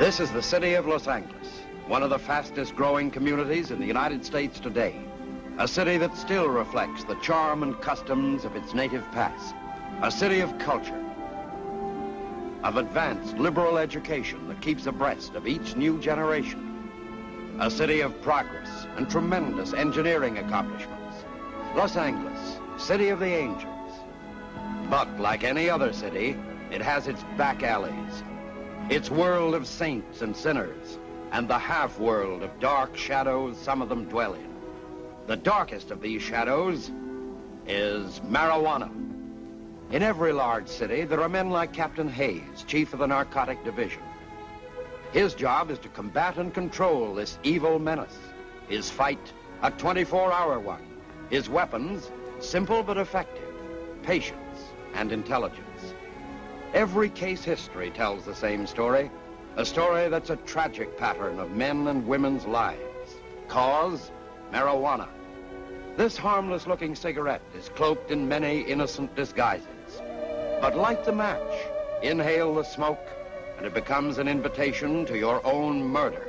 This is the city of Los Angeles, one of the fastest growing communities in the United States today. A city that still reflects the charm and customs of its native past. A city of culture, of advanced liberal education that keeps abreast of each new generation. A city of progress and tremendous engineering accomplishments. Los Angeles, city of the angels. But like any other city, it has its back alleys, its world of saints and sinners, and the half-world of dark shadows some of them dwell in. The darkest of these shadows is marijuana. In every large city, there are men like Captain Hayes, chief of the narcotic division. His job is to combat and control this evil menace. His fight, a 24-hour one. His weapons, simple but effective, patience and intelligence. Every case history tells the same story, a story that's a tragic pattern of men and women's lives. Cause, marijuana. This harmless-looking cigarette is cloaked in many innocent disguises. But light the match, inhale the smoke, and it becomes an invitation to your own murder.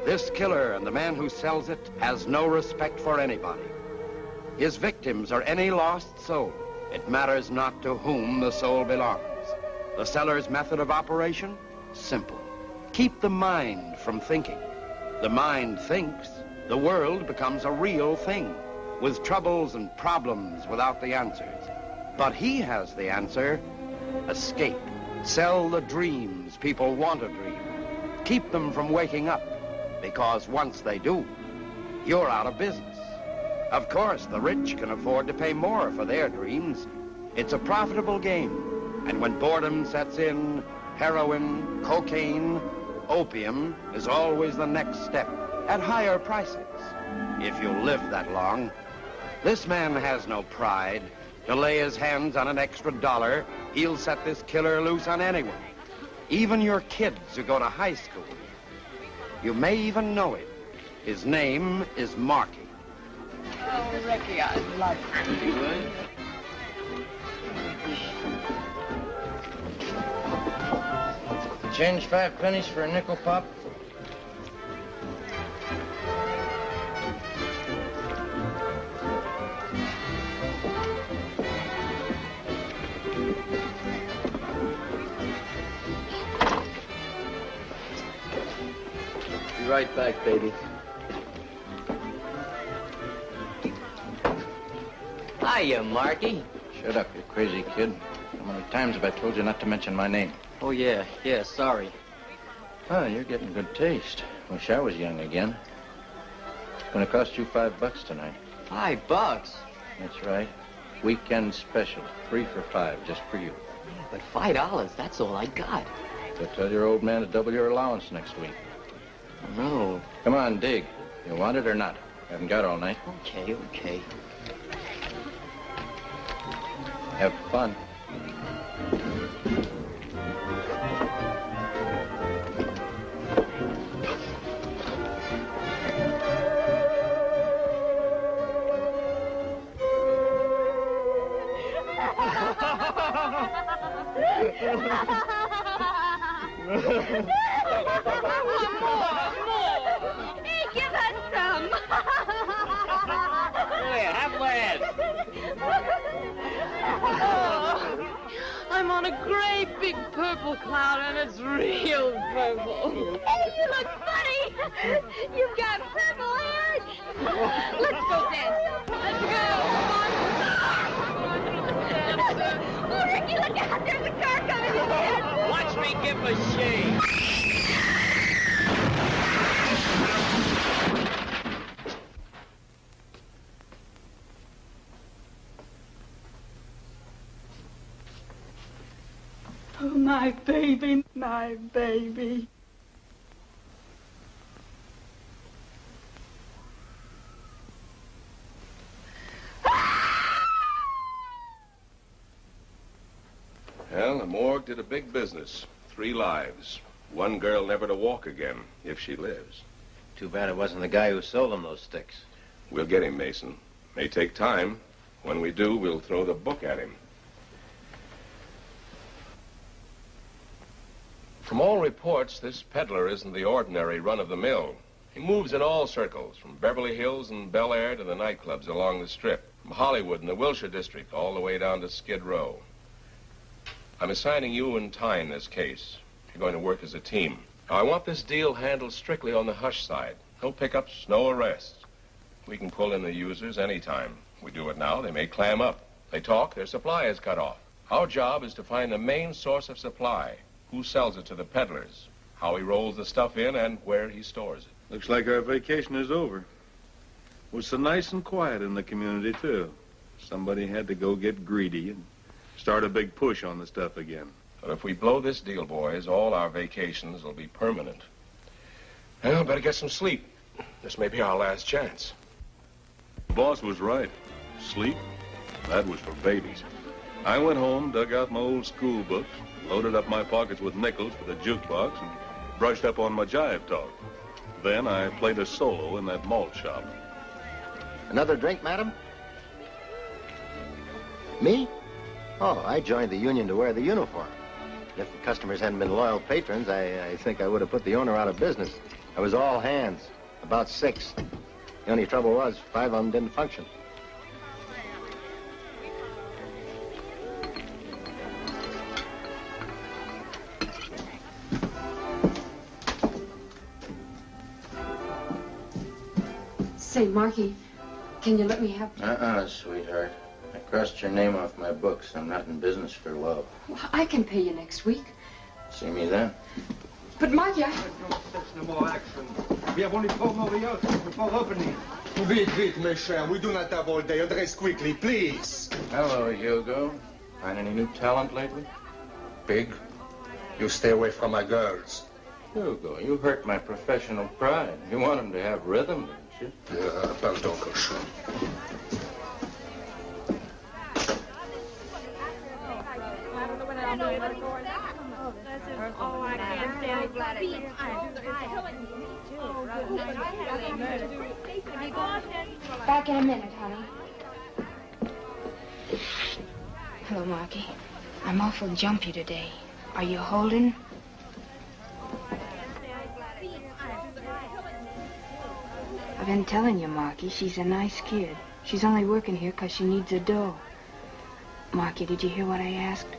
This killer and the man who sells it has no respect for anybody. His victims are any lost soul. It matters not to whom the soul belongs. The seller's method of operation? Simple. Keep the mind from thinking. The mind thinks, the world becomes a real thing, with troubles and problems without the answers. But he has the answer: escape. Sell the dreams people want to dream. Keep them from waking up, because once they do, you're out of business. Of course, the rich can afford to pay more for their dreams. It's a profitable game. And when boredom sets in, heroin, cocaine, opium is always the next step, at higher prices, if you live that long. This man has no pride. To lay his hands on an extra $1, he'll set this killer loose on anyone, even your kids who go to high school. You may even know him. His name is Marky. Oh, Ricky, I love you. Change 5 pennies for a nickel pop? Be right back, baby. Hiya, Marky. Shut up, you crazy kid. How many times have I told you not to mention my name? Oh, yeah, sorry. Oh, you're getting good taste. Wish I was young again. It's gonna cost you $5 tonight. $5? That's right. Weekend special. 3 for $5, just for you. Yeah, but $5, that's all I got. So tell your old man to double your allowance next week. No. Come on, dig. You want it or not? Haven't got all night. Okay. Have fun. Hey, give us some. Here, have less. I'm on a great big purple cloud, and it's real purple. Hey, you look funny. You've got purple hair. Let's go dance. Let's go. Oh, Ricky, look out. There's a car coming in. Watch me give a shave. Oh, my baby, my baby. Well, the morgue did a big business. 3 lives. One girl never to walk again, if she lives. Too bad it wasn't the guy who sold them those sticks. We'll get him, Mason. May take time. When we do, we'll throw the book at him. From all reports, this peddler isn't the ordinary run-of-the-mill. He moves in all circles, from Beverly Hills and Bel Air to the nightclubs along the Strip, from Hollywood and the Wilshire District all the way down to Skid Row. I'm assigning you and Ty in this case. You're going to work as a team. Now, I want this deal handled strictly on the hush side. No pickups, no arrests. We can pull in the users anytime. We do it now, they may clam up. They talk, their supply is cut off. Our job is to find the main source of supply. Who sells it to the peddlers, how he rolls the stuff in, and where he stores it. Looks like our vacation is over. It was so nice and quiet in the community, too. Somebody had to go get greedy and start a big push on the stuff again. But if we blow this deal, boys, all our vacations will be permanent. Well, better get some sleep. This may be our last chance. The boss was right. Sleep, that was for babies. I went home, dug out my old school books, loaded up my pockets with nickels for the jukebox, and brushed up on my jive talk. Then I played a solo in that malt shop. Another drink, madam? Me? Oh, I joined the union to wear the uniform. If the customers hadn't been loyal patrons, I think I would have put the owner out of business. I was all hands, about 6. The only trouble was 5 of them didn't function. Say, Marky, can you let me have... Sweetheart. I crossed your name off my books. I'm not in business for love. Well, I can pay you next week. See me then? But, Marky, No more action. We have only 4 more hours before opening. Vite, mes chers. We do not have all day. Address quickly, please. Hello, Hugo. Find any new talent lately? Pig, you stay away from my girls. Hugo, you hurt my professional pride. You want them to have rhythm, don't you? Pardon, cochon. back in a minute, honey. Hello, Marky. I'm awful jumpy today. Are you holding? I've been telling you, Marky, she's a nice kid. She's only working here 'cause she needs a dough. Marky, did you hear what I asked?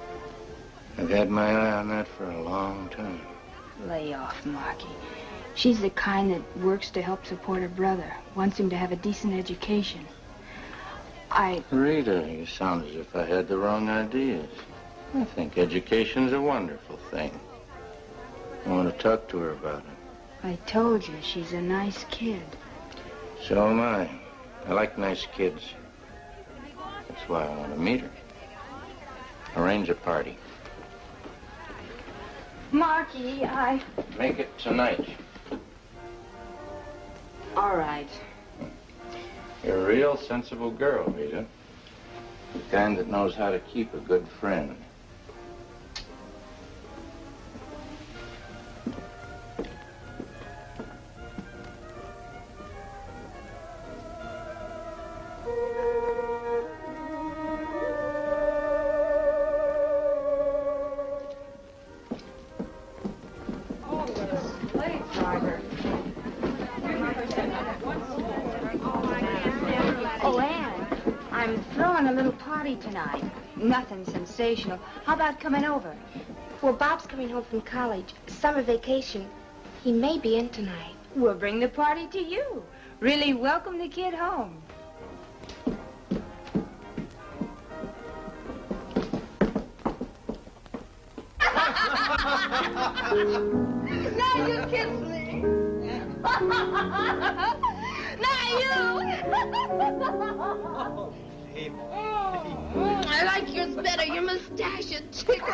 I've had my eye on that for a long time. Lay off, Marky. She's the kind that works to help support her brother, wants him to have a decent education. Rita, you sound as if I had the wrong ideas. I think education's a wonderful thing. I want to talk to her about it. I told you, she's a nice kid. So am I. I like nice kids. That's why I want to meet her. Arrange a party. Marky, Make it tonight. All right. You're a real sensible girl, Rita. The kind that knows how to keep a good friend. Tonight. Nothing sensational. How about coming over? Well, Bob's coming home from college. Summer vacation. He may be in tonight. We'll bring the party to you. Really welcome the kid home. Now you kiss me. Now you. I like yours better. Your mustache is tickle.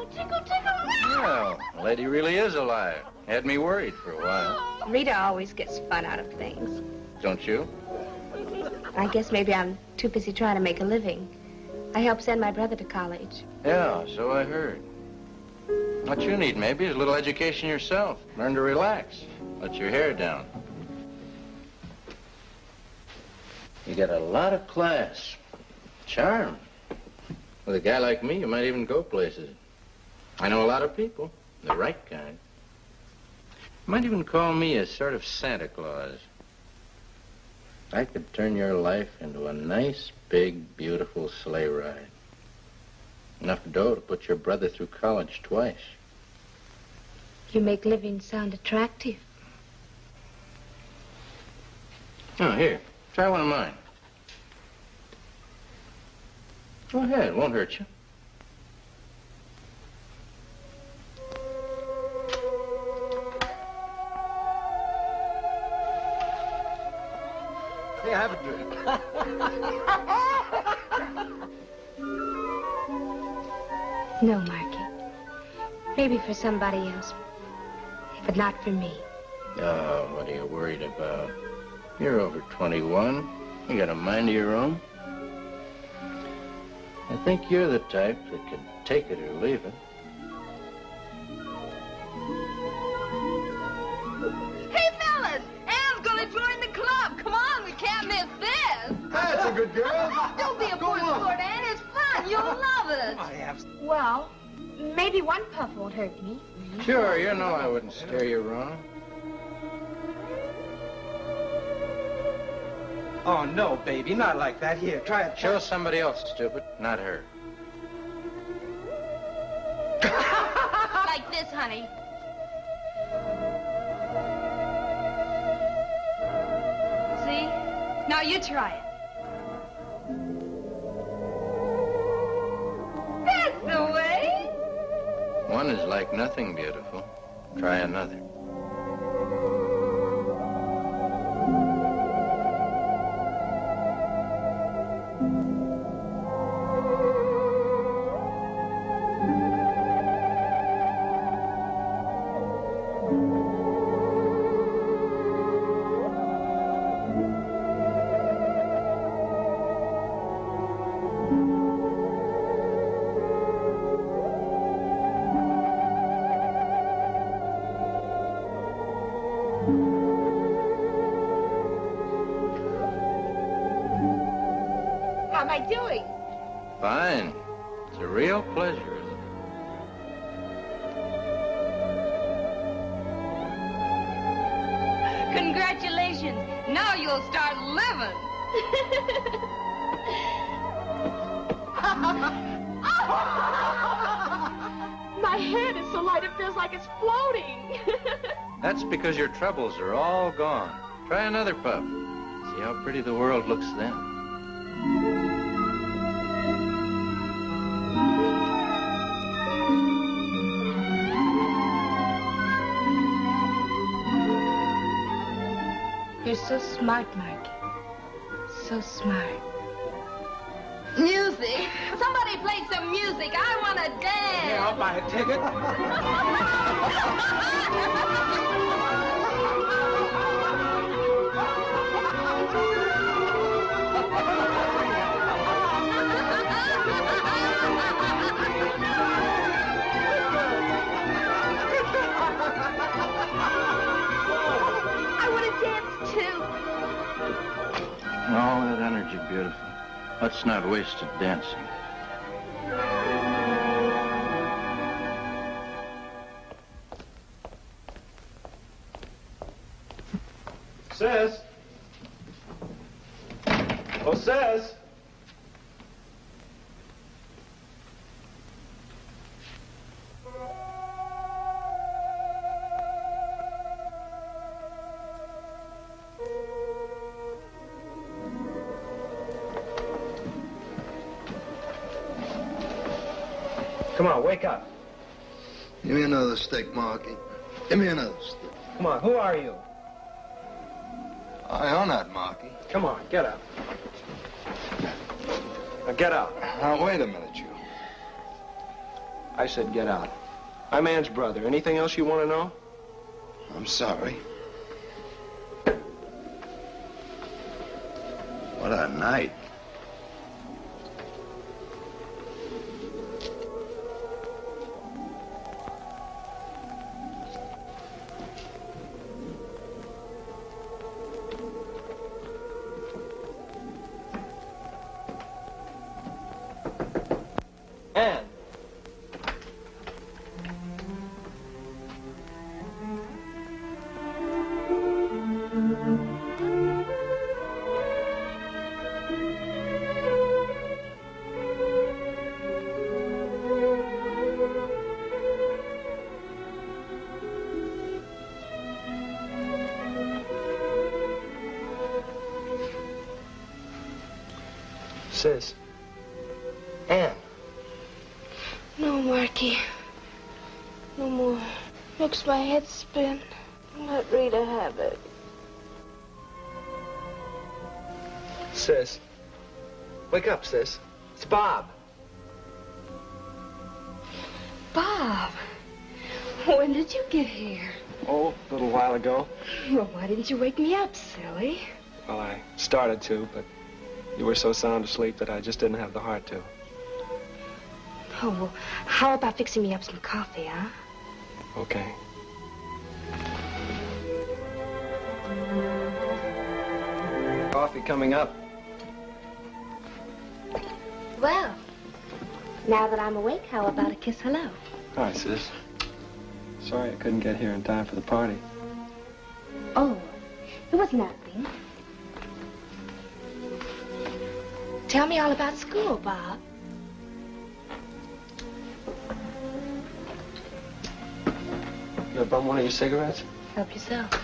Tickle. Well, the lady really is alive. Had me worried for a while. Rita always gets fun out of things. Don't you? I guess maybe I'm too busy trying to make a living. I helped send my brother to college. Yeah, so I heard. What you need, maybe, is a little education yourself. Learn to relax. Let your hair down. You got a lot of class. Charm. With a guy like me, you might even go places. I know a lot of people, the right kind. You might even call me a sort of Santa Claus. I could turn your life into a nice, big, beautiful sleigh ride. Enough dough to put your brother through college twice. You make living sound attractive. Oh, here, try one of mine. Go ahead, it won't hurt you. Hey, have a drink. No, Marky. Maybe for somebody else, but not for me. Oh, what are you worried about? You're over 21. You got a mind of your own. I think you're the type that can take it or leave it. Hey, fellas, Anne's gonna join the club. Come on, we can't miss this. That's a good girl. Don't be a poor sport, Anne. It's fun. You'll love it. I have... Well, maybe one puff won't hurt me. Sure, you know I wouldn't steer you wrong. Oh, no, baby, not like that. Here, try it. Show somebody else, stupid, not her. Like this, honey. See? Now you try it. That's the way. One is like nothing beautiful. Try another. How am I doing? Fine. It's a real pleasure, isn't it? Congratulations. Now you'll start living. My head is so light it feels like it's floating. That's because your troubles are all gone. Try another puff. See how pretty the world looks then. You're so smart, Marky. So smart. Music. Somebody play some music. I want to dance. Yeah, I'll buy a ticket. I want to dance too. All that energy, beautiful. Let's not waste it dancing. Says. Oh, says. Come on, wake up. Give me another stick, Marky. Give me another stick. Come on, who are you? I own that, Marky. Come on, get up. Now get out. Now, wait a minute, you. I said get out. I'm Ann's brother. Anything else you want to know? I'm sorry. What a night. Sis. Ann. No, Marky. No more. Makes my head spin. Let Rita have it. Sis. Wake up, sis. It's Bob. Bob. When did you get here? Oh, a little while ago. Well, why didn't you wake me up, silly? Well, I started to, but you were so sound asleep that I just didn't have the heart to. Oh, well, how about fixing me up some coffee, huh? Okay. Coffee coming up. Well, now that I'm awake, how about a kiss hello? Hi, sis. Sorry I couldn't get here in time for the party. Oh, it was nothing. Tell me all about school, Bob. You ever bum one of your cigarettes? Help yourself.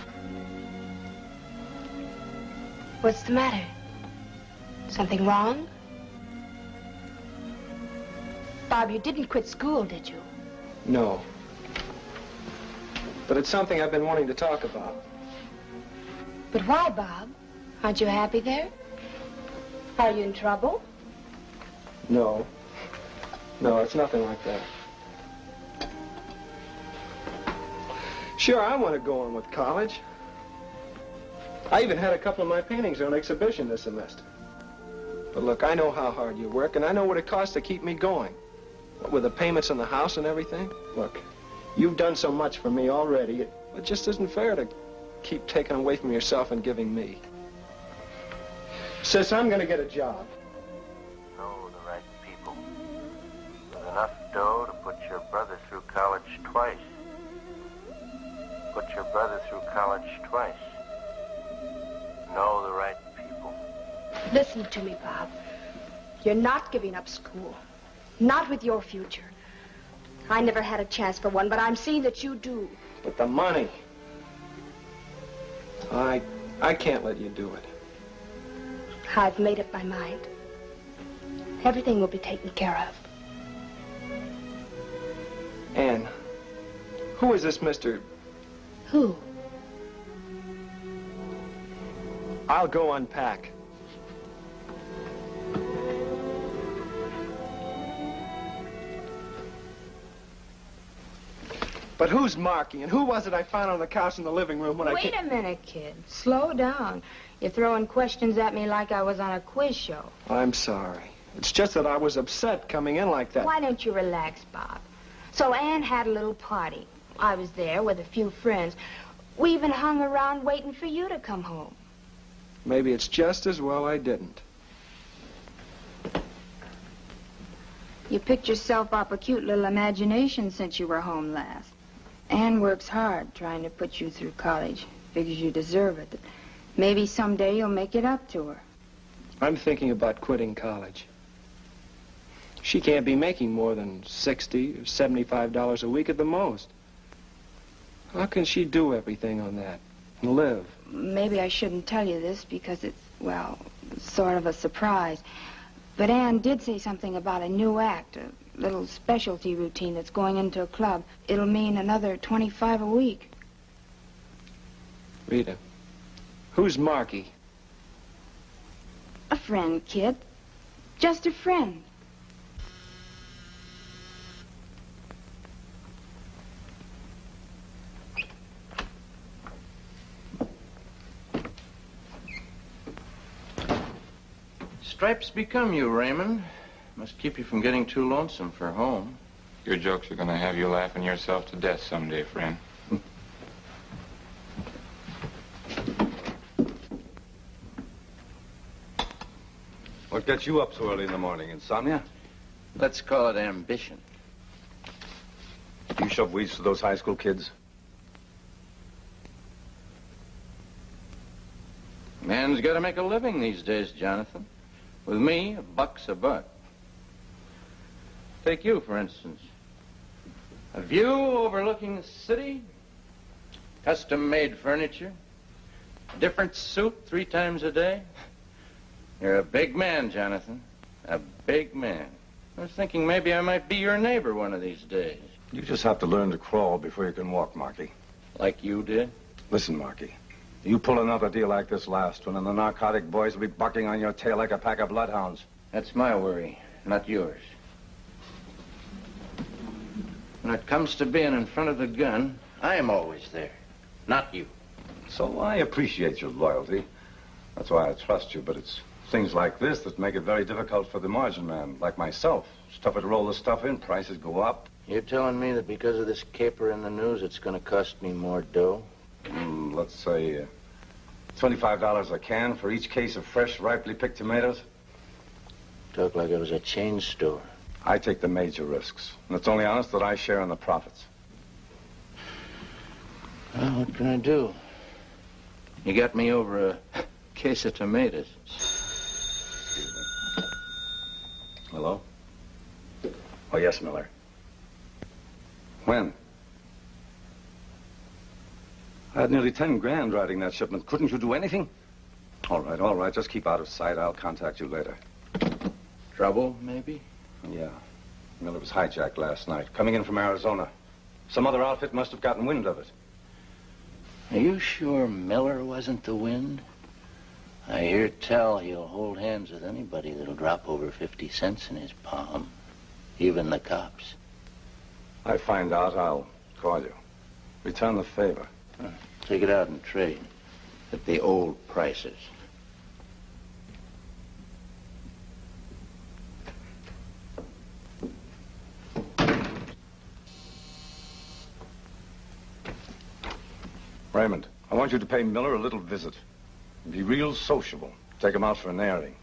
What's the matter? Something wrong? Bob, you didn't quit school, did you? No. But it's something I've been wanting to talk about. But why, Bob? Aren't you happy there? Are you in trouble? No. No, it's nothing like that. Sure, I want to go on with college. I even had a couple of my paintings on exhibition this semester. But look, I know how hard you work, and I know what it costs to keep me going. What with the payments on the house and everything. Look, you've done so much for me already. It just isn't fair to keep taking away from yourself and giving me. Sis, I'm going to get a job. Know the right people. With enough dough to put your brother through college twice. Put your brother through college twice. Know the right people. Listen to me, Bob. You're not giving up school. Not with your future. I never had a chance for one, but I'm seeing that you do. But the money. I can't let you do it. I've made up my mind. Everything will be taken care of. Ann, who is this Mr. Who? I'll go unpack. But who's Marky, and who was it I found on the couch in the living room when Wait a minute, kid. Slow down. You're throwing questions at me like I was on a quiz show. I'm sorry. It's just that I was upset coming in like that. Why don't you relax, Bob? So Ann had a little party. I was there with a few friends. We even hung around waiting for you to come home. Maybe it's just as well I didn't. You picked yourself up a cute little imagination since you were home last. Ann works hard trying to put you through college. Figures you deserve it. Maybe someday you'll make it up to her. I'm thinking about quitting college. She can't be making more than $60 or $75 a week at the most. How can she do everything on that and live? Maybe I shouldn't tell you this because it's, well, sort of a surprise. But Ann did say something about a new act, a little specialty routine that's going into a club. It'll mean another $25 a week. Rita, who's Marky? A friend, kid. Just a friend. Stripes become you, Raymond. Must keep you from getting too lonesome for home. Your jokes are going to have you laughing yourself to death someday, friend. What gets you up so early in the morning? Insomnia? Let's call it ambition. You shove weeds to those high school kids? Man's got to make a living these days, Jonathan. With me, $1's a buck. Take you, for instance. A view overlooking the city, custom-made furniture, different suit 3 times a day. You're a big man, Jonathan. A big man. I was thinking maybe I might be your neighbor one of these days. You just have to learn to crawl before you can walk, Marky. Like you did? Listen, Marky. You pull another deal like this last one, and the narcotic boys will be bucking on your tail like a pack of bloodhounds. That's my worry, not yours. When it comes to being in front of the gun, I am always there, not you. So I appreciate your loyalty. That's why I trust you, but it's things like this that make it very difficult for the margin man, like myself. It's tougher to roll the stuff in, prices go up. You're telling me that because of this caper in the news, it's going to cost me more dough? Let's say $25 a can for each case of fresh, ripely picked tomatoes. Talk like it was a chain store. I take the major risks, and it's only honest that I share in the profits. Well, what can I do? You got me over a case of tomatoes. Excuse me. Hello? Oh, yes, Miller. When? I had nearly 10 grand riding that shipment. Couldn't you do anything? All right. Just keep out of sight. I'll contact you later. Trouble, maybe? Yeah. Miller was hijacked last night, coming in from Arizona. Some other outfit must have gotten wind of it. Are you sure Miller wasn't the wind? I hear tell he'll hold hands with anybody that'll drop over 50 cents in his palm. Even the cops. I find out, I'll call you. Return the favor. Take it out and trade at the old prices. Raymond, I want you to pay Miller a little visit. Be real sociable. Take him out for an airing.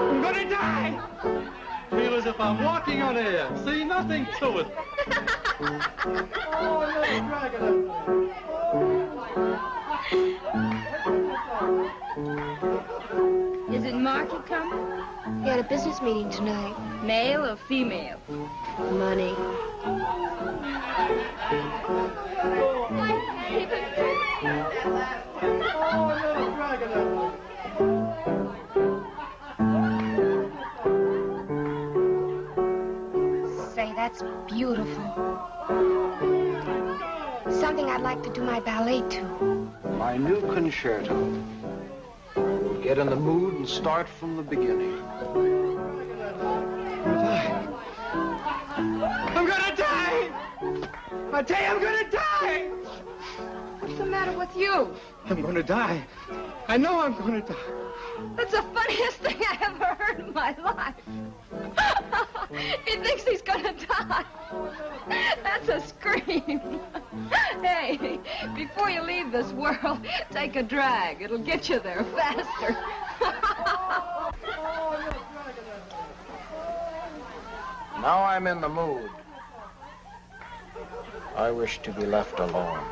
I'm gonna die! Feel as if I'm walking on air. See, nothing to it. Oh, little dragon. Is it Marky coming? He had a business meeting tonight. Male or female? Money. Say, that's beautiful. Something I'd like to do my ballet to. My new concerto. We'll get in the mood and start from the beginning. I'm gonna die! I tell you, I'm gonna die! What's the matter with you? I'm gonna die. I know I'm gonna die. That's the funniest thing I ever heard in my life. He thinks he's gonna die. That's a scream. Hey, before you leave this world, take a drag. It'll get you there faster. Now I'm in the mood. I wish to be left alone.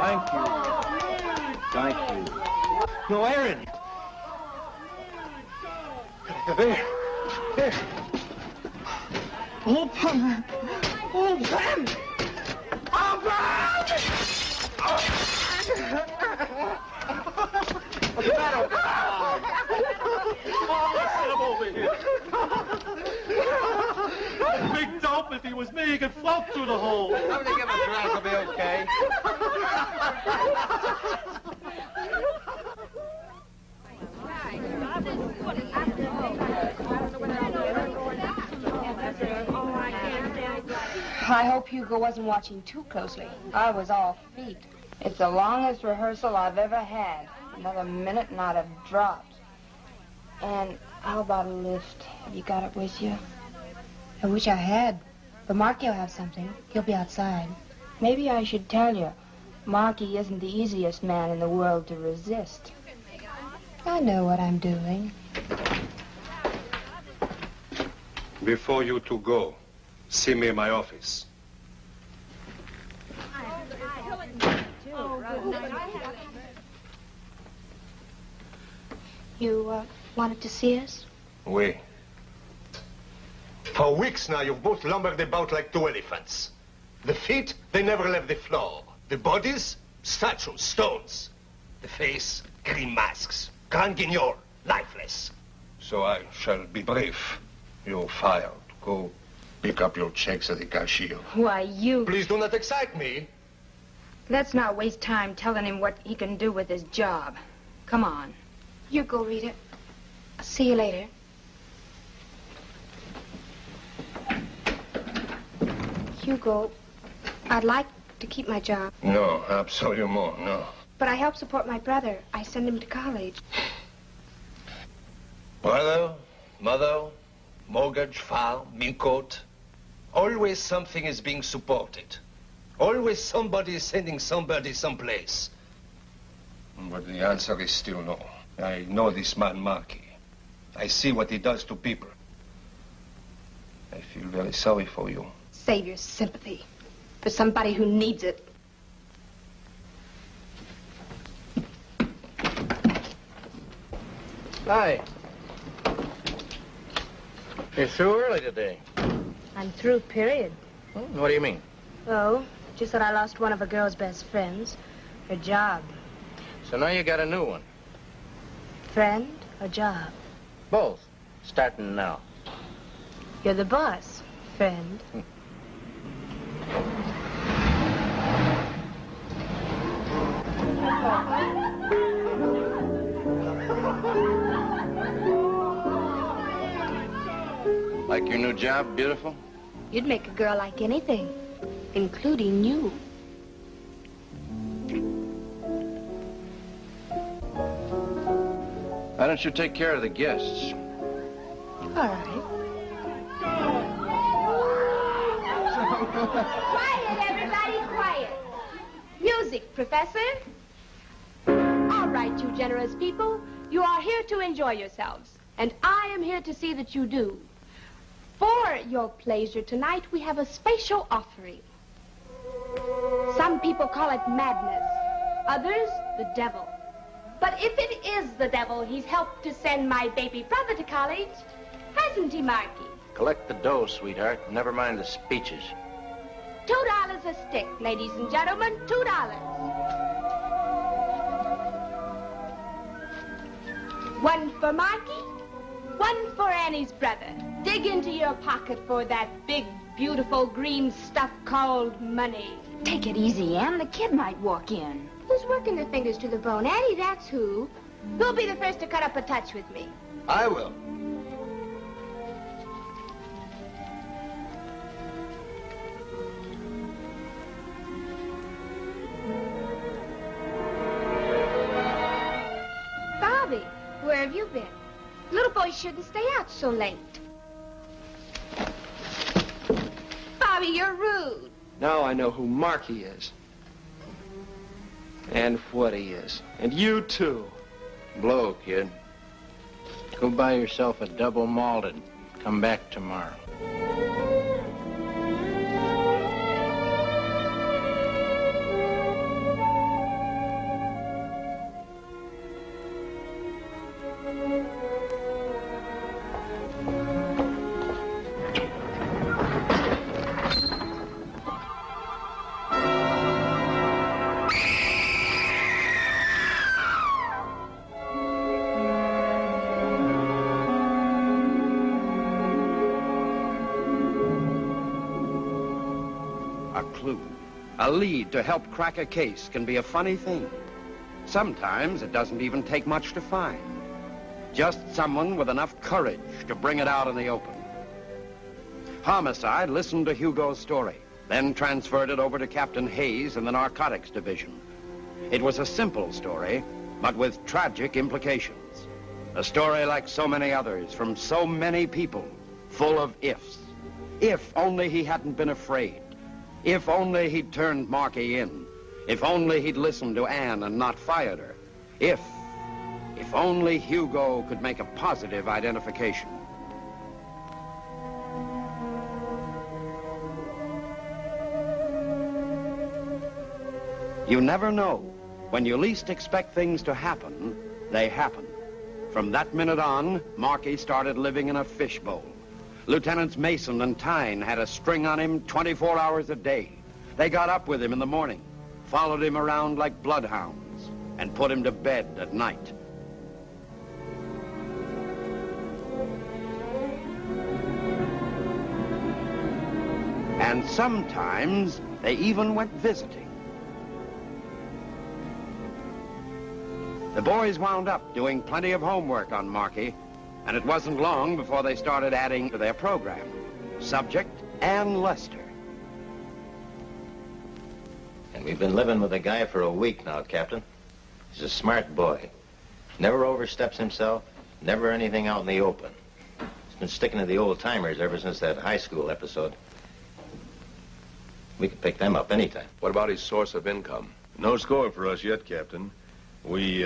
Thank you. Thank you. No, Aaron. There. There. Open. Open. What's the matter? Oh, let's get him over here. Big dope, if he was me, he could float through the hole. Somebody give him a drink, he'll be okay. I hope Hugo wasn't watching too closely. I was all feet. It's the longest rehearsal I've ever had. Another minute and I'd have dropped. And how about a lift? Have you got it with you? I wish I had. But Marky will have something. He'll be outside. Maybe I should tell you, Marky isn't the easiest man in the world to resist. I know what I'm doing. Before you two go, see me in my office. You, wanted to see us? Oui. For weeks now, you've both lumbered about like two elephants. The feet, they never left the floor. The bodies, statues, stones. The face, green masks. Grand Guignol, lifeless. So I shall be brief. You're fired. Go pick up your checks at the cashier. Why, you... Please do not excite me. Let's not waste time telling him what he can do with his job. Come on. You go, Rita. I'll see you later. Hugo, I'd like to keep my job. No, absolutely no. But I help support my brother. I send him to college. Brother, Mother, mortgage, farm, milk coat. Always something is being supported. Always somebody is sending somebody someplace. But the answer is still no. I know this man, Marky. I see what he does to people. I feel very sorry for you. Save your sympathy for somebody who needs it. Hi. You're through early today. I'm through, period. What do you mean? Oh, just that I lost one of a girl's best friends. Her job. So now you got a new one. Friend or job? Both. Starting now. You're the boss, friend. Like your new job, beautiful? You'd make a girl like anything, including you. Why don't you take care of the guests? All right. Quiet, everybody, quiet. Music, Professor. All right, you generous people. You are here to enjoy yourselves, and I am here to see that you do. For your pleasure tonight, we have a special offering. Some people call it madness, others the devil. But if it is the devil, he's helped to send my baby brother to college, hasn't he, Marky? Collect the dough, sweetheart. Never mind the speeches. $2 a stick, ladies and gentlemen, $2. One for Marky, one for Annie's brother. Dig into your pocket for that big, beautiful green stuff called money. Take it easy, Ann. The kid might walk in. Who's working their fingers to the bone? Annie, that's who. Who'll be the first to cut up a touch with me? I will. Bobby, where have you been? Little boys shouldn't stay out so late. Bobby, you're rude. Now I know who Marky is. And what he is. And you, too. Blow, kid. Go buy yourself a double malted. Come back tomorrow. A lead to help crack a case can be a funny thing. Sometimes it doesn't even take much to find. Just someone with enough courage to bring it out in the open. Homicide listened to Hugo's story, then transferred it over to Captain Hayes in the Narcotics Division. It was a simple story, but with tragic implications. A story like so many others from so many people, full of ifs. If only he hadn't been afraid. If only he'd turned Marky in. If only he'd listened to Anne and not fired her. If only Hugo could make a positive identification. You never know. When you least expect things to happen, they happen. From that minute on, Marky started living in a fishbowl. Lieutenants Mason and Tyne had a string on him 24 hours a day. They got up with him in the morning, followed him around like bloodhounds, and put him to bed at night. And sometimes they even went visiting. The boys wound up doing plenty of homework on Marky, and it wasn't long before they started adding to their program. Subject, Ann Lester. And we've been living with a guy for a week now, Captain. He's a smart boy. Never oversteps himself, never anything out in the open. It's been sticking to the old-timers ever since that high school episode. We could pick them up anytime. What about his source of income? No score for us yet, Captain. We,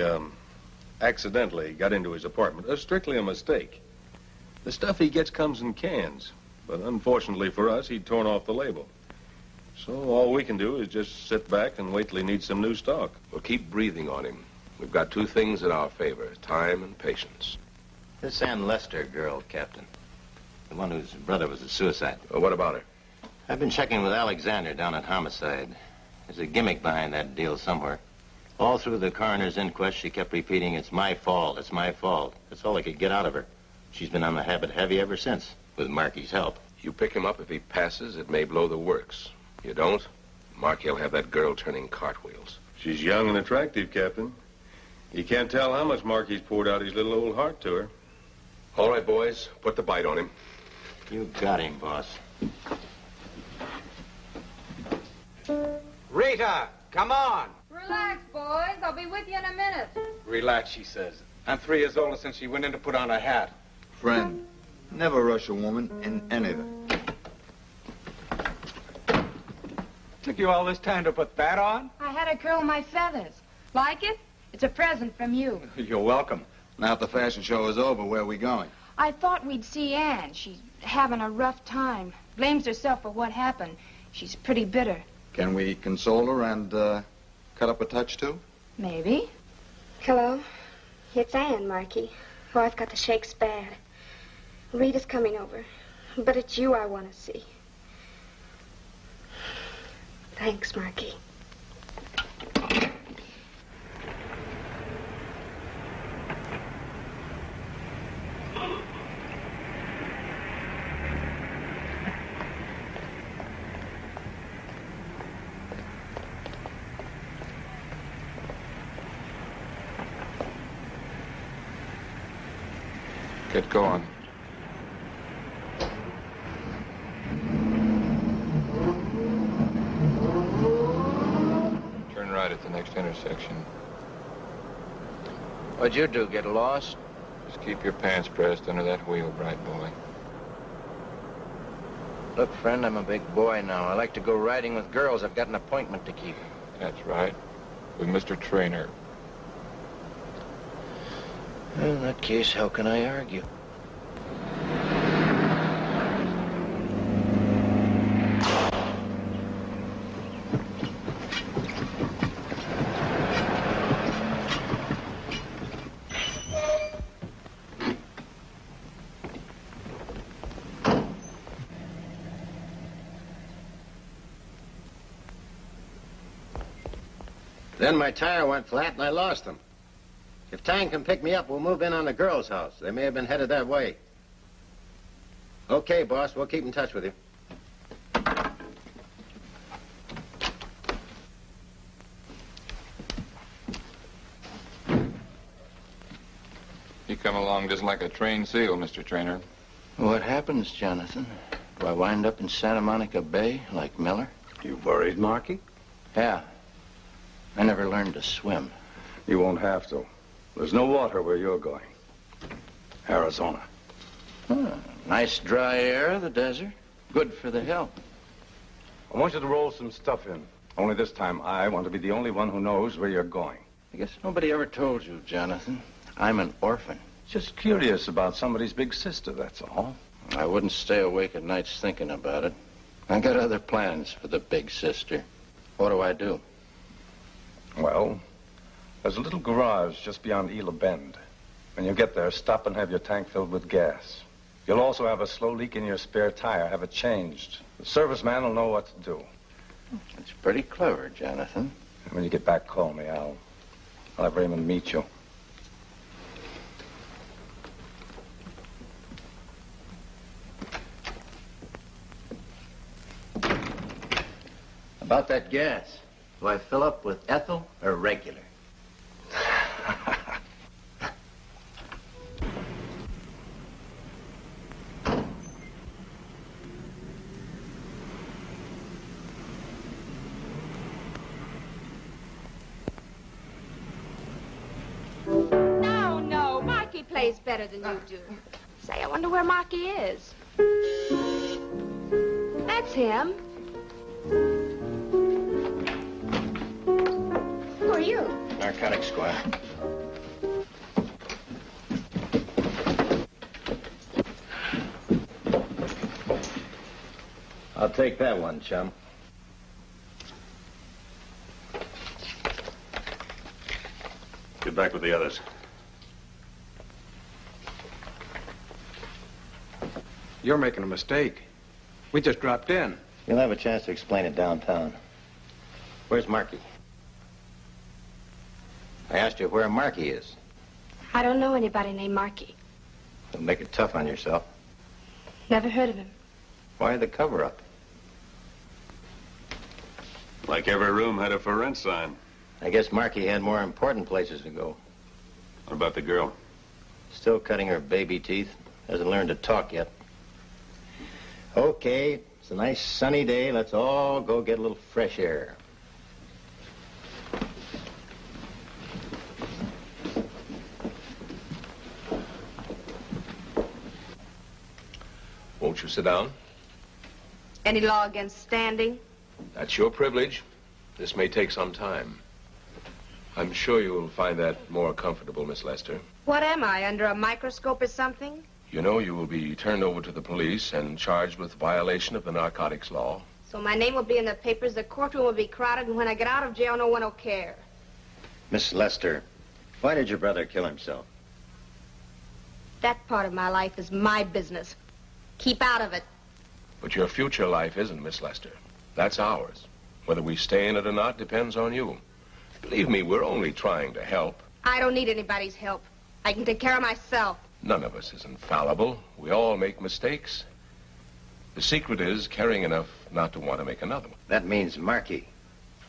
accidentally got into his apartment. Strictly a mistake. The stuff he gets comes in cans. But unfortunately for us, he'd torn off the label. So all we can do is just sit back and wait till he needs some new stock. We'll keep breathing on him. We've got two things in our favor, time and patience. This Ann Lester girl, Captain. The one whose brother was a suicide. Well, what about her? I've been checking with Alexander down at Homicide. There's a gimmick behind that deal somewhere. All through the coroner's inquest, she kept repeating, "It's my fault, it's my fault." That's all I could get out of her. She's been on the habit heavy ever since, with Marky's help. You pick him up. If he passes, it may blow the works. You don't, Marky'll have that girl turning cartwheels. She's young and attractive, Captain. You can't tell how much Marky's poured out his little old heart to her. All right, boys, put the bite on him. You got him, boss. Rita, come on. Relax, boys. I'll be with you in a minute. Relax, she says. I'm 3 years older since she went in to put on her hat. Friend, never rush a woman in anything. Took you all this time to put that on? I had to curl my feathers. Like it? It's a present from you. You're welcome. Now that the fashion show is over, where are we going? I thought we'd see Ann. She's having a rough time. Blames herself for what happened. She's pretty bitter. Can we console her and cut up a touch, too? Maybe. Hello. It's Ann, Marky. Oh, I've got the shakes bad. Rita's coming over. But it's you I want to see. Thanks, Marky. Get going. Turn right at the next intersection. What'd you do, get lost? Just keep your pants pressed under that wheel, bright boy. Look, friend, I'm a big boy now. I like to go riding with girls. I've got an appointment to keep. That's right. With Mr. Trainer. Well, in that case, how can I argue? Then my tire went flat and I lost them. If Tang can pick me up, we'll move in on the girls' house. They may have been headed that way. Okay, boss, we'll keep in touch with you. You come along just like a trained seal, Mr. Trainer. What happens, Jonathan? Do I wind up in Santa Monica Bay like Miller? You worried, Marky? Yeah. I never learned to swim. You won't have to. There's no water where you're going. Arizona. Nice dry air of the desert. Good for the health. I want you to roll some stuff in. Only this time, I want to be the only one who knows where you're going. I guess nobody ever told you, Jonathan. I'm an orphan. Just curious about somebody's big sister, that's all. I wouldn't stay awake at nights thinking about it. I got other plans for the big sister. What do I do? Well, there's a little garage just beyond Ela Bend. When you get there, stop and have your tank filled with gas. You'll also have a slow leak in your spare tire. Have it changed. The serviceman will know what to do. It's pretty clever, Jonathan. And when you get back, call me. I'll have Raymond meet you. About that gas, do I fill up with ethyl or regular? No, Marky plays better than you do. Say, I wonder where Marky is. That's him. Who are you? Narcotics squad. I'll take that one, chum. Get back with the others. You're making a mistake. We just dropped in. You'll have a chance to explain it downtown. Where's Marky? I asked you where Marky is. I don't know anybody named Marky. Don't make it tough on yourself. Never heard of him. Why the cover-up? Like every room had a for rent sign. I guess Marky had more important places to go. What about the girl? Still cutting her baby teeth. Hasn't learned to talk yet. Okay, it's a nice sunny day. Let's all go get a little fresh air. Won't you sit down? Any law against standing? That's your privilege. This may take some time. I'm sure you'll find that more comfortable, Miss Lester. What am I, under a microscope or something? You know you will be turned over to the police and charged with violation of the narcotics law. So my name will be in the papers, the courtroom will be crowded, and when I get out of jail, no one will care. Miss Lester, why did your brother kill himself? That part of my life is my business. Keep out of it. But your future life isn't, Miss Lester. That's ours. Whether we stay in it or not depends on you. Believe me, we're only trying to help. I don't need anybody's help. I can take care of myself. None of us is infallible. We all make mistakes. The secret is caring enough not to want to make another one. That means Marky.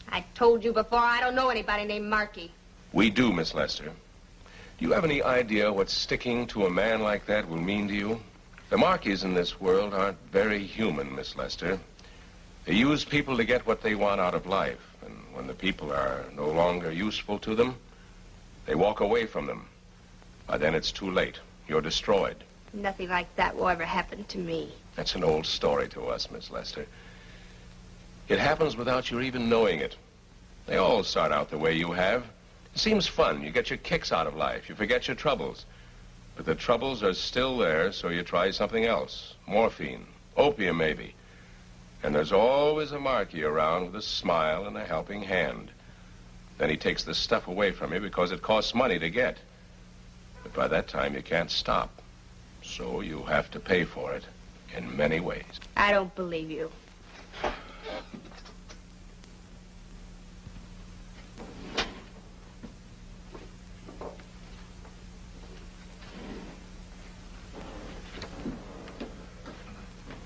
I told you before, I don't know anybody named Marky. We do, Miss Lester. Do you have any idea what sticking to a man like that will mean to you? The Markies in this world aren't very human, Miss Lester. They use people to get what they want out of life. And when the people are no longer useful to them, they walk away from them. By then it's too late. You're destroyed. Nothing like that will ever happen to me. That's an old story to us, Miss Lester. It happens without your even knowing it. They all start out the way you have. It seems fun. You get your kicks out of life. You forget your troubles. But the troubles are still there, so you try something else. Morphine, opium maybe. And there's always a Marky around with a smile and a helping hand. Then he takes the stuff away from you because it costs money to get. But by that time, you can't stop. So you have to pay for it in many ways. I don't believe you.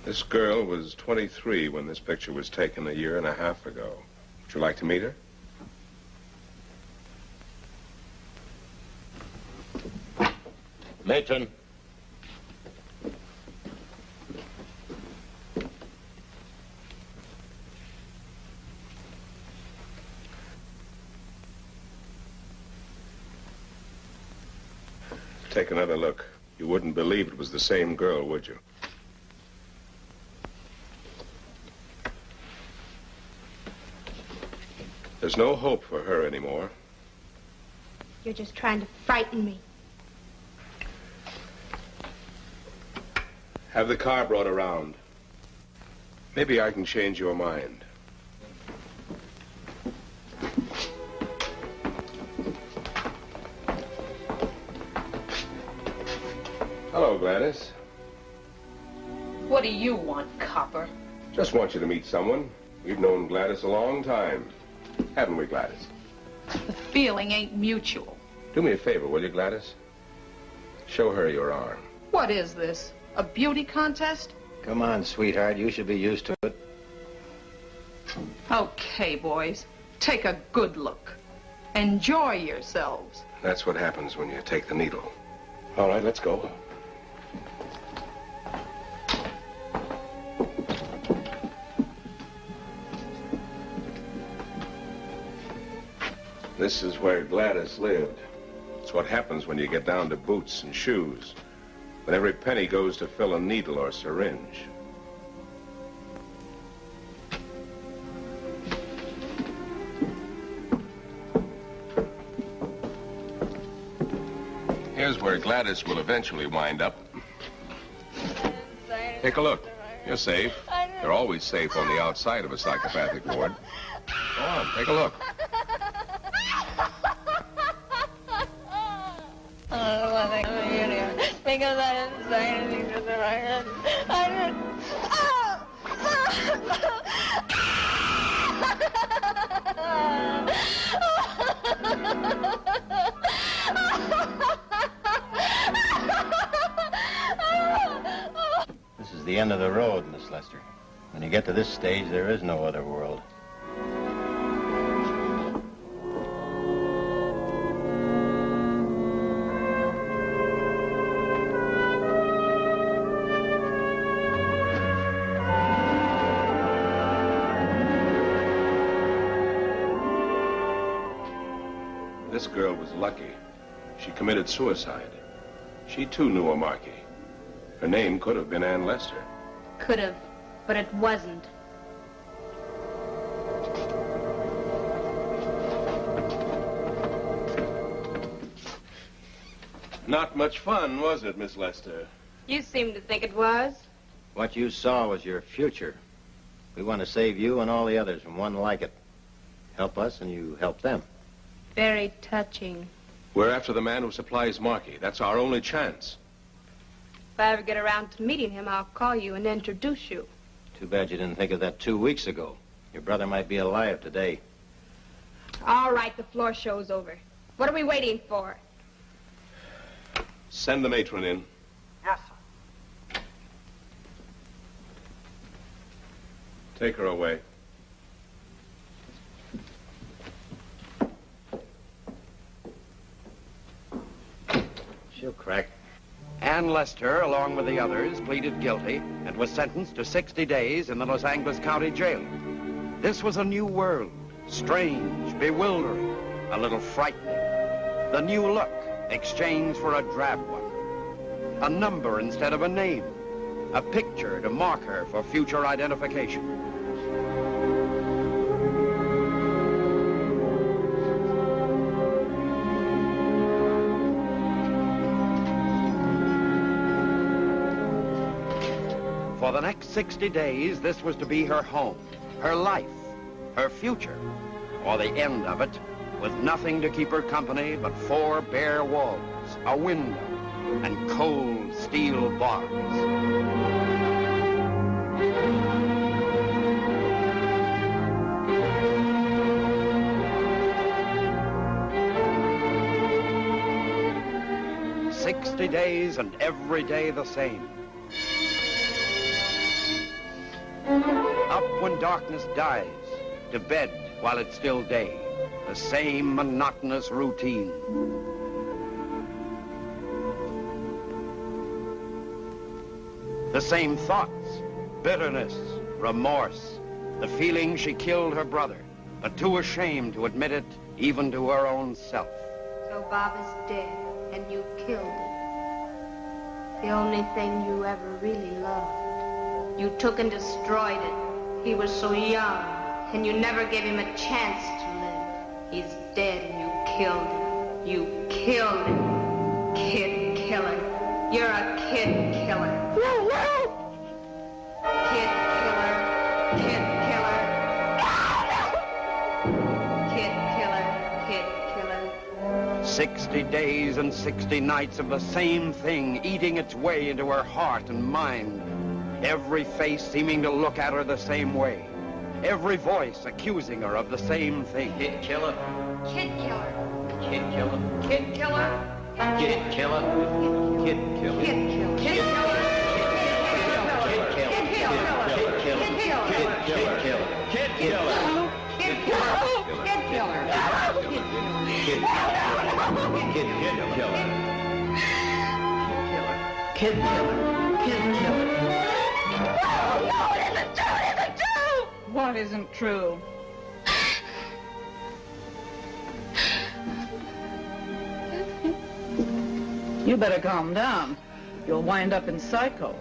This girl was 23 when this picture was taken a year and a half ago. Would you like to meet her? Matron. Take another look. You wouldn't believe it was the same girl, would you? There's no hope for her anymore. You're just trying to frighten me. Have the car brought around. Maybe I can change your mind. Hello, Gladys. What do you want, copper? Just want you to meet someone. We've known Gladys a long time. Haven't we, Gladys? The feeling ain't mutual. Do me a favor, will you, Gladys? Show her your arm. What is this? A beauty contest? Come on, sweetheart. You should be used to it. Okay, boys. Take a good look. Enjoy yourselves. That's what happens when you take the needle. All right, let's go. This is where Gladys lived. It's what happens when you get down to boots and shoes. But every penny goes to fill a needle or syringe. Here's where Gladys will eventually wind up. Take a look. You're safe. You're always safe on the outside of a psychopathic ward. Go on, take a look. I don't want to come here because I didn't say anything to the record. I didn't. This is the end of the road, Miss Lester. When you get to this stage, there is no other world. This girl was lucky. She committed suicide. She, too, knew a Markey. Her name could have been Ann Lester. Could have, but it wasn't. Not much fun, was it, Miss Lester? You seem to think it was. What you saw was your future. We want to save you and all the others from one like it. Help us and you help them. Very touching. We're after the man who supplies Markey. That's our only chance. If I ever get around to meeting him, I'll call you and introduce you. Too bad you didn't think of that 2 weeks ago. Your brother might be alive today. All right, the floor show's over. What are we waiting for? Send the matron in. Yes, sir. Take her away. She'll crack. Ann Lester, along with the others, pleaded guilty and was sentenced to 60 days in the Los Angeles County Jail. This was a new world, strange, bewildering, a little frightening. The new look exchanged for a drab one. A number instead of a name. A picture to mark her for future identification. For the next 60 days, this was to be her home, her life, her future, or the end of it, with nothing to keep her company but 4 bare walls, a window, and cold steel bars. "60 days and every day the same. Up when darkness dies, to bed while it's still day. The same monotonous routine. The same thoughts, bitterness, remorse, the feeling she killed her brother, but too ashamed to admit it even to her own self. So Bob is dead, and you killed him. The only thing you ever really loved. You took and destroyed it. He was so young, and you never gave him a chance to live. He's dead, and you killed him. You killed him. Kid killer. You're a kid killer. Woo, woo! Kid killer. Kid killer. Kid killer. Kid killer. 60 days and 60 nights of the same thing eating its way into her heart and mind. Every face seeming to look at her the same way. Every voice accusing her of the same thing. Kid killer. Kid killer. Kid killer. Kid killer. Kid killer. Kid killer. Kid killer. Kid killer. Kid killer. No, it isn't true! It isn't true! What isn't true? You better calm down. You'll wind up in psycho.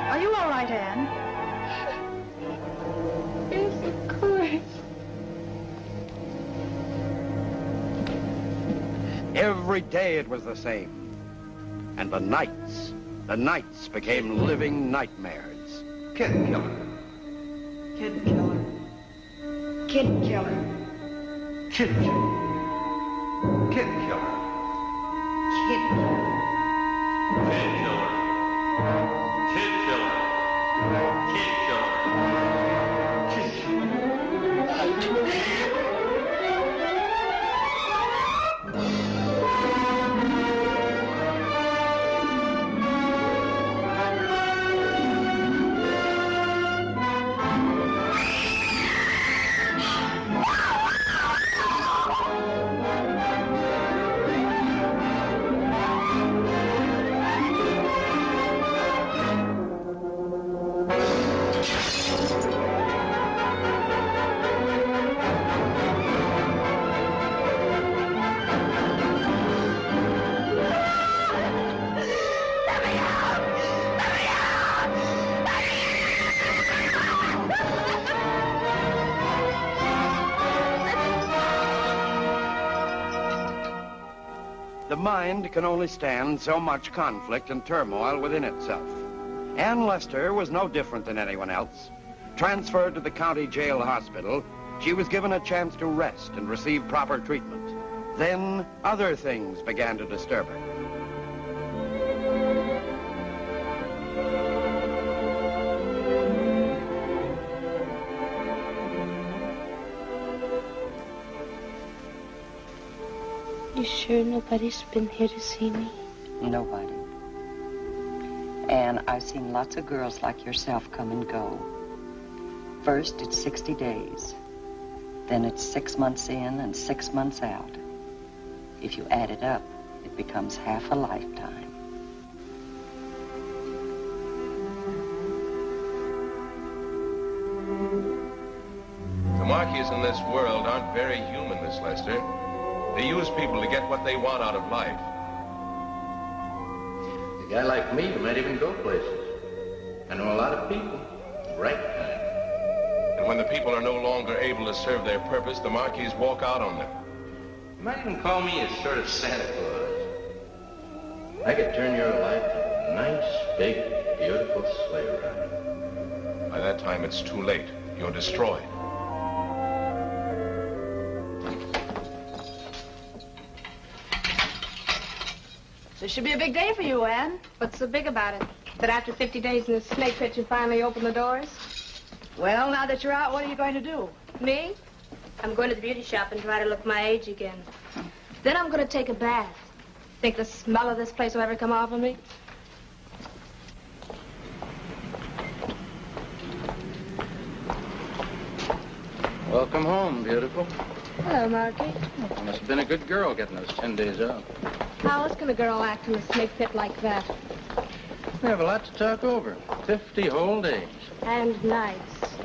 Are you all right, Anne? Yes, of course. Every day it was the same. And the nights became living nightmares. Kid killer. Kid killer. Kid killer. Kid killer. Kid killer. Kid killer. Kid killer. Kid killer. Kid killer. Kid killer. The mind can only stand so much conflict and turmoil within itself. Ann Lester was no different than anyone else. Transferred to the county jail hospital, she was given a chance to rest and receive proper treatment. Then other things began to disturb her. You sure nobody's been here to see me? Nobody. And I've seen lots of girls like yourself come and go. First, it's 60 days. Then it's 6 months in and 6 months out. If you add it up, it becomes half a lifetime. The Marquis in this world aren't very human, Miss Lester. They use people to get what they want out of life. A guy like me might even go places. I know a lot of people. Right kind. And when the people are no longer able to serve their purpose, the Marquis walk out on them. You might even call me a sort of Santa Claus. I could turn your life into a nice, big, beautiful sleigh ride. By that time, it's too late. You're destroyed. This should be a big day for you, Anne. What's so big about it? That after 50 days in the snake pit, you finally open the doors? Well, now that you're out, what are you going to do? Me? I'm going to the beauty shop and try to look my age again. Then I'm going to take a bath. Think the smell of this place will ever come off of me? Welcome home, beautiful. Hello, Marky. You must have been a good girl getting those 10 days off. How else can a girl act in a snake pit like that? We have a lot to talk over. 50 whole days. And nights.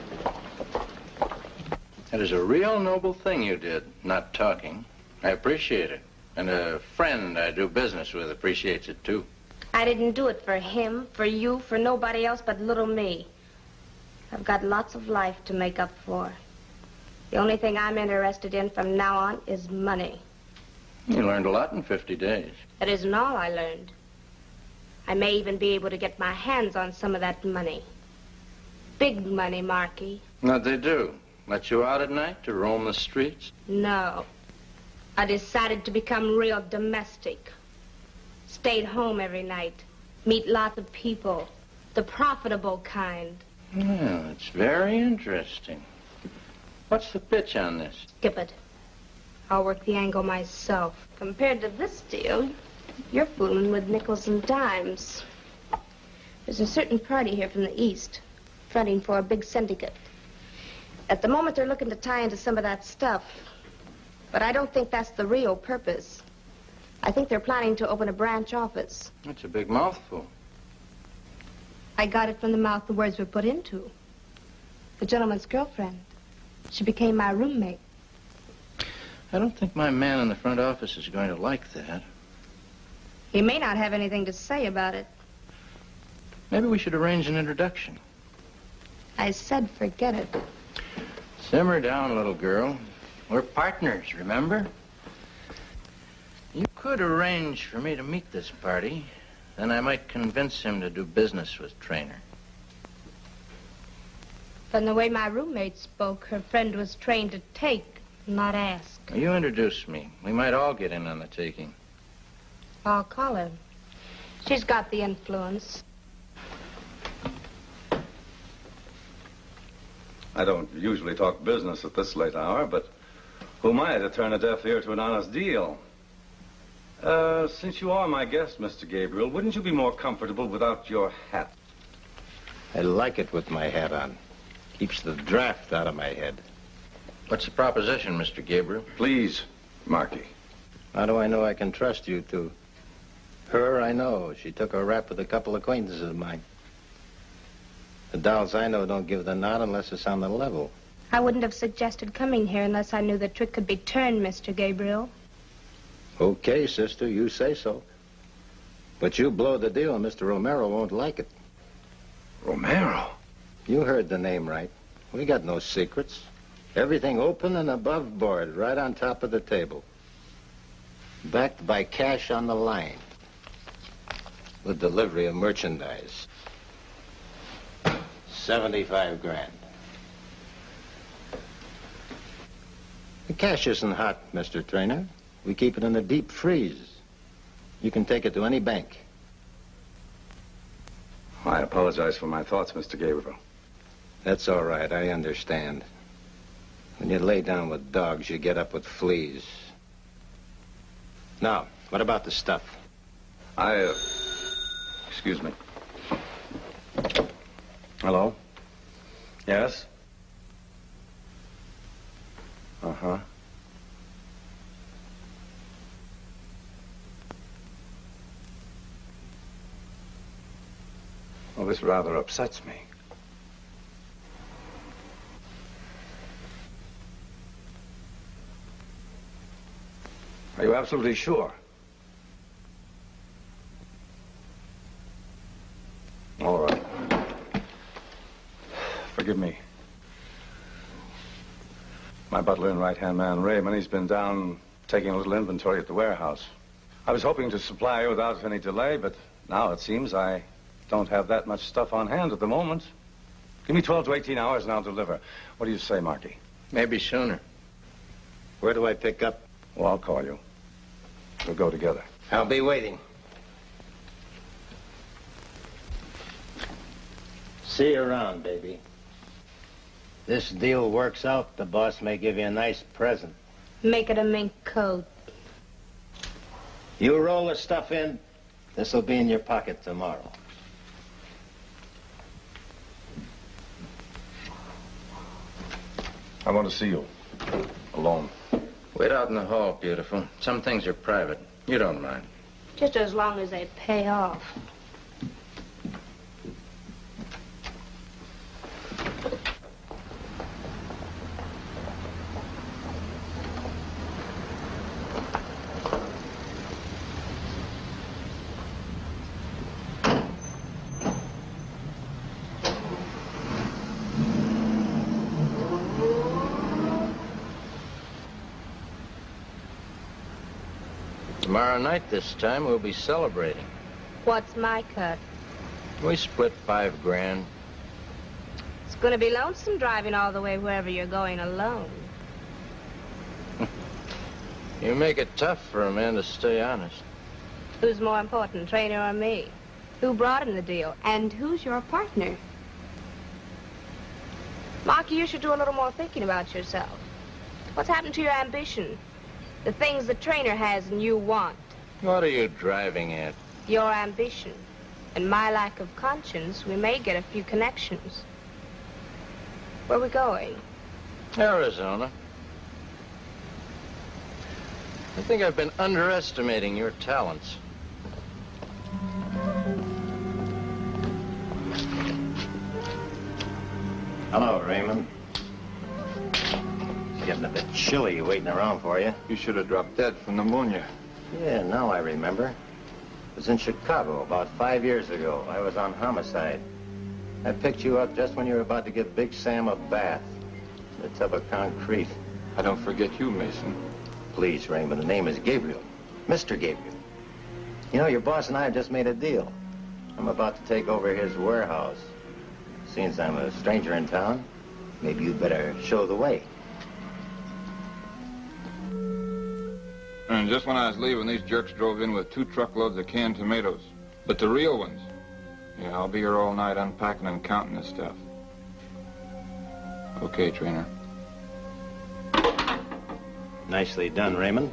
That is a real noble thing you did, not talking. I appreciate it. And a friend I do business with appreciates it, too. I didn't do it for him, for you, for nobody else but little me. I've got lots of life to make up for. The only thing I'm interested in from now on is money. You learned a lot in 50 days. That isn't all I learned. I may even be able to get my hands on some of that money. Big money, Marky. What'd they do? Let you out at night to roam the streets? No. I decided to become real domestic. Stayed home every night. Meet lots of people. The profitable kind. Well, it's very interesting. What's the pitch on this? Skip it. I'll work the angle myself. Compared to this deal, you're fooling with nickels and dimes. There's a certain party here from the East, fronting for a big syndicate. At the moment, they're looking to tie into some of that stuff. But I don't think that's the real purpose. I think they're planning to open a branch office. That's a big mouthful. I got it from the mouth the words were put into. The gentleman's girlfriend. She became my roommate. I don't think my man in the front office is going to like that. He may not have anything to say about it. Maybe we should arrange an introduction. I said forget it. Simmer down, little girl. We're partners, remember? You could arrange for me to meet this party. Then I might convince him to do business with Traynor. From the way my roommate spoke, her friend was trained to take, not ask. You introduce me. We might all get in on the taking. I'll call her. She's got the influence. I don't usually talk business at this late hour, but who am I to turn a deaf ear to an honest deal? Since you are my guest, Mr. Gabriel, wouldn't you be more comfortable without your hat? I like it with my hat on. Keeps the draft out of my head. What's the proposition, Mr. Gabriel? Please, Marky. How do I know I can trust you two? Her, I know. She took a rap with a couple acquaintances of mine. The dolls I know don't give the nod unless it's on the level. I wouldn't have suggested coming here unless I knew the trick could be turned, Mr. Gabriel. Okay, sister, you say so. But you blow the deal and Mr. Romero won't like it. Romero? You heard the name right. We got no secrets. Everything open and above board, right on top of the table. Backed by cash on the line. With delivery of merchandise. 75 grand. The cash isn't hot, Mr. Traynor. We keep it in a deep freeze. You can take it to any bank. I apologize for my thoughts, Mr. Gabriel. That's all right. I understand. When you lay down with dogs, you get up with fleas. Now, what about the stuff? Excuse me. Hello? Yes? Uh-huh. Well, this rather upsets me. Are you absolutely sure? All right. Forgive me. My butler and right-hand man, Raymond, he's been down taking a little inventory at the warehouse. I was hoping to supply you without any delay, but now it seems I don't have that much stuff on hand at the moment. Give me 12 to 18 hours and I'll deliver. What do you say, Marky? Maybe sooner. Where do I pick up? Well, I'll call you. We'll go together. I'll be waiting. See you around, baby. This deal works out, the boss may give you a nice present. Make it a mink coat. You roll the stuff in, this'll be in your pocket tomorrow. I want to see you. Alone. Wait out in the hall, beautiful. Some things are private. You don't mind. Just as long as they pay off. Tomorrow night this time, we'll be celebrating. What's my cut? We split 5 grand. It's gonna be lonesome driving all the way wherever you're going alone. You make it tough for a man to stay honest. Who's more important, trainer or me? Who brought in the deal? And who's your partner? Marky, you should do a little more thinking about yourself. What's happened to your ambition? The things the trainer has and you want. What are you driving at? Your ambition. And my lack of conscience, we may get a few connections. Where are we going? Arizona. I think I've been underestimating your talents. Hello, Raymond. It's getting a bit chilly waiting around for you. You should have dropped dead from pneumonia. Yeah, now I remember. It was in Chicago about 5 years ago. I was on homicide. I picked you up just when you were about to give Big Sam a bath in a tub of concrete. I don't forget you, Mason. Please, Raymond, the name is Gabriel. Mr. Gabriel. You know, your boss and I have just made a deal. I'm about to take over his warehouse. Since I'm a stranger in town, maybe you'd better show the way. And just when I was leaving, these jerks drove in with 2 truckloads of canned tomatoes. But the real ones. Yeah, I'll be here all night unpacking and counting this stuff. Okay, trainer. Nicely done, Raymond.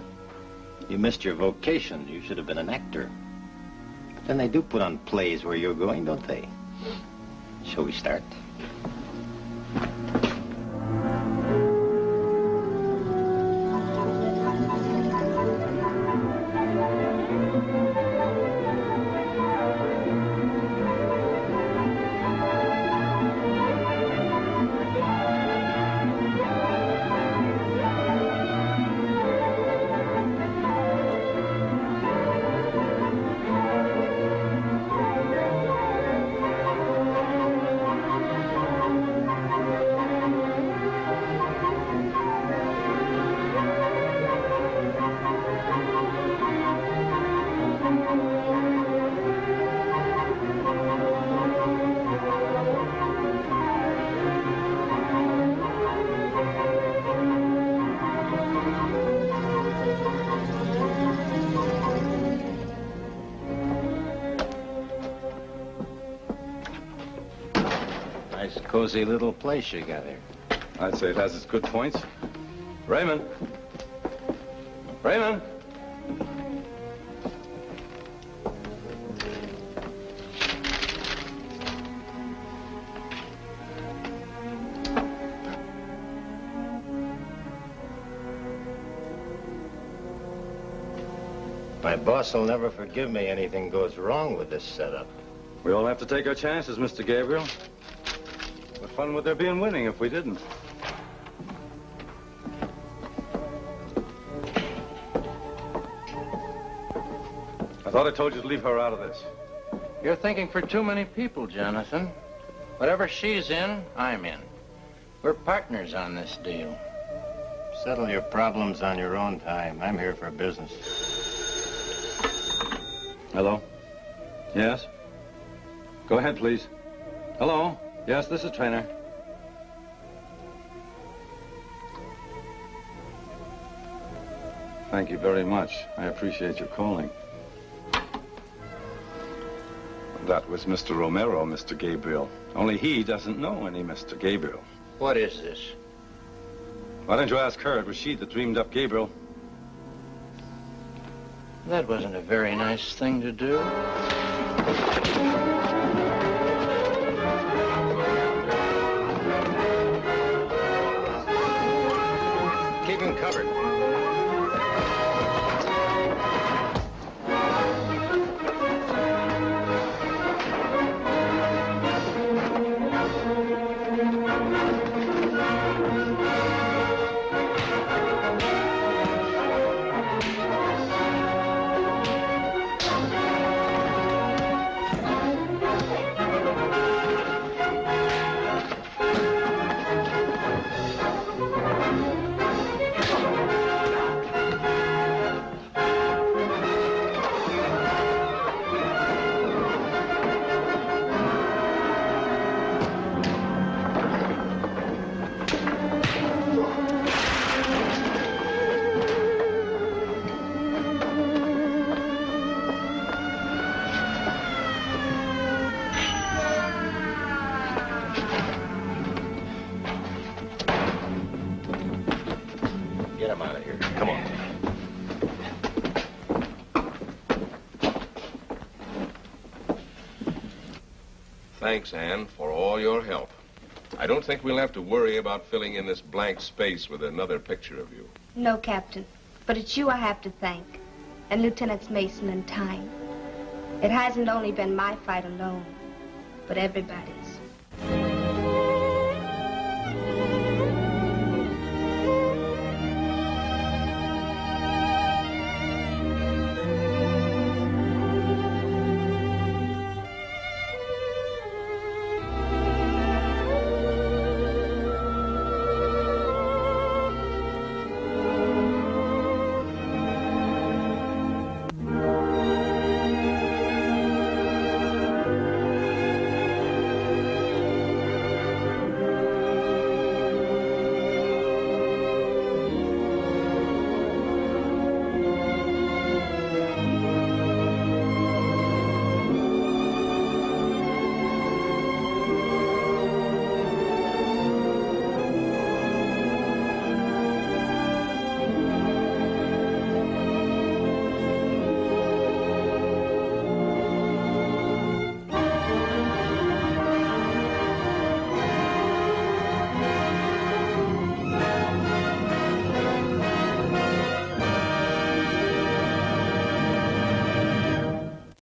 You missed your vocation. You should have been an actor. But then they do put on plays where you're going, don't they? Shall we start? Cozy little place you got here. I'd say it has its good points. Raymond! Raymond! My boss will never forgive me anything goes wrong with this setup. We all have to take our chances, Mr. Gabriel. What fun would there be in winning if we didn't? I thought I told you to leave her out of this. You're thinking for too many people, Jonathan. Whatever she's in, I'm in. We're partners on this deal. Settle your problems on your own time. I'm here for business. Hello? Yes? Go ahead, please. Hello? Yes, this is Trainer. Thank you very much. I appreciate your calling. That was Mr. Romero, Mr. Gabriel. Only he doesn't know any Mr. Gabriel. What is this? Why don't you ask her? It was she that dreamed up Gabriel. That wasn't a very nice thing to do. Keep him covered. I'm out of here. Come on. Thanks, Anne, for all your help. I don't think we'll have to worry about filling in this blank space with another picture of you. No, Captain. But it's you I have to thank. And Lieutenants Mason and Tyne. It hasn't only been my fight alone, but everybody's.